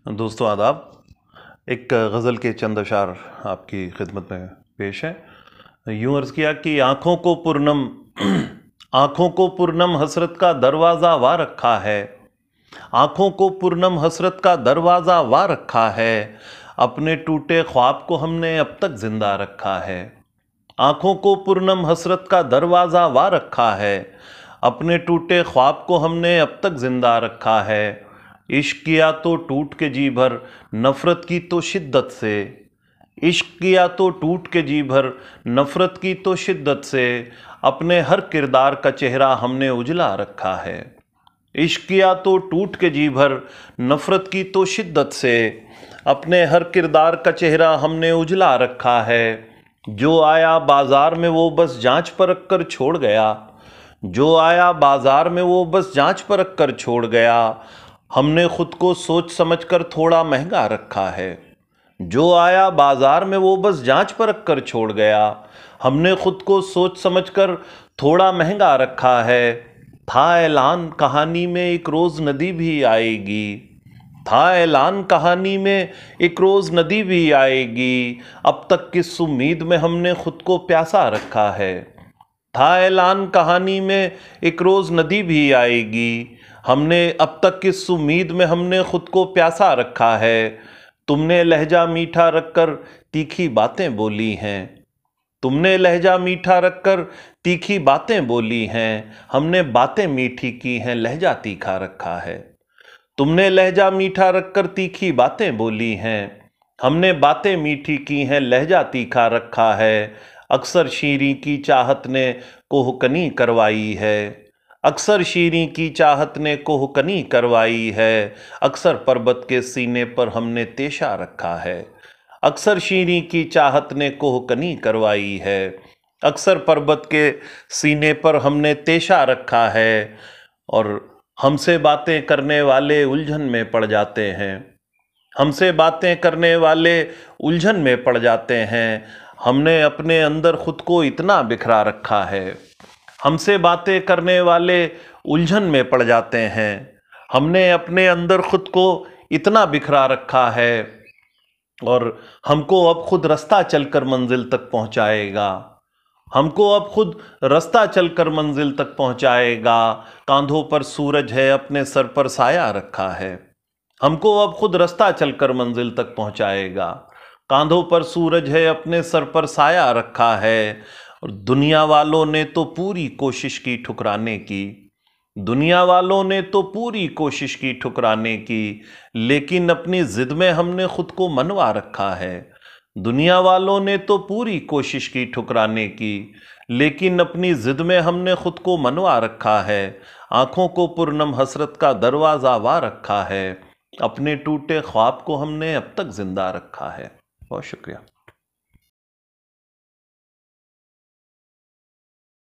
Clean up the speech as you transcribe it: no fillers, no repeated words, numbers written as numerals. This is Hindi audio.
दोस्तों आदाब। एक गज़ल के चंद अशार आपकी खिदमत में पेश है। यूँ अर्ज़ किया कि आँखों को पूर्णम हसरत का दरवाज़ा वा रखा है। आँखों को पूर्णम हसरत का दरवाज़ा वा रखा है। अपने टूटे ख्वाब को हमने अब तक जिंदा रखा है। आँखों को पूर्णम हसरत का दरवाज़ा वा रखा है। अपने टूटे ख्वाब को हमने अब तक जिंदा रखा है। इश्क किया तो टूट के जी भर, नफ़रत की तो शिद्दत से। इश्क किया तो टूट के जी भर, नफ़रत की तो शिद्दत से। अपने हर किरदार का चेहरा हमने उजला रखा है। इश्क किया तो टूट के जी भर, नफ़रत की तो शिद्दत से। अपने हर किरदार का चेहरा हमने उजला रखा है। जो आया बाजार में वो बस जांच परख कर छोड़ गया। जो आया बाजार में वो बस जांच परख कर छोड़ गया। हमने खुद को सोच समझकर थोड़ा महंगा रखा है। जो आया बाजार में वो बस जांच परख कर छोड़ गया। हमने खुद को सोच समझकर थोड़ा महंगा रखा है। था ऐलान कहानी में एक रोज नदी भी आएगी। था ऐलान कहानी में एक रोज नदी भी आएगी। अब तक किस उम्मीद में हमने खुद को प्यासा रखा है। था ऐलान कहानी में एक रोज नदी भी आएगी। हमने अब तक किस उम्मीद में हमने खुद को प्यासा रखा है। तुमने लहजा मीठा रखकर तीखी बातें बोली हैं। तुमने लहजा मीठा रखकर तीखी बातें बोली हैं। हमने बातें मीठी की हैं, लहजा तीखा रखा है। तुमने लहजा मीठा रखकर तीखी बातें बोली हैं। हमने बातें मीठी की हैं, लहजा तीखा रखा है। अक्सर शीरी की चाहत ने कोहकनी करवाई है। अक्सर शीरी की चाहत ने कोहकनी करवाई है। अक्सर पर्वत के सीने पर हमने तेशा रखा है। अक्सर शीरी की चाहत ने कोहकनी करवाई है। अक्सर पर्वत के सीने पर हमने तेशा रखा है। और हमसे बातें करने वाले उलझन में पड़ जाते हैं। हमसे बातें करने वाले उलझन में पड़ जाते हैं। हमने अपने अंदर खुद को इतना बिखरा रखा है। हमसे बातें करने वाले उलझन में पड़ जाते हैं। हमने अपने अंदर खुद को इतना बिखरा रखा है। और हमको अब खुद रास्ता चलकर मंजिल तक पहुंचाएगा। हमको अब खुद रास्ता चलकर मंजिल तक पहुंचाएगा। कांधों पर सूरज है, अपने सर पर साया रखा है। हमको अब खुद रास्ता चलकर मंजिल तक पहुंचाएगा। कांधों पर सूरज है, अपने सर पर साया रखा है। और दुनिया वालों ने तो पूरी कोशिश की ठुकराने की। दुनिया वालों ने तो पूरी कोशिश की ठुकराने की, लेकिन अपनी जिद में हमने खुद को मनवा रखा है। दुनिया वालों ने तो पूरी कोशिश की ठुकराने की, लेकिन अपनी जिद में हमने खुद को मनवा रखा है। आंखों को पूर्णम हसरत का दरवाज़ा वा रखा है। अपने टूटे ख्वाब को हमने अब तक जिंदा रखा है। बहुत शुक्रिया।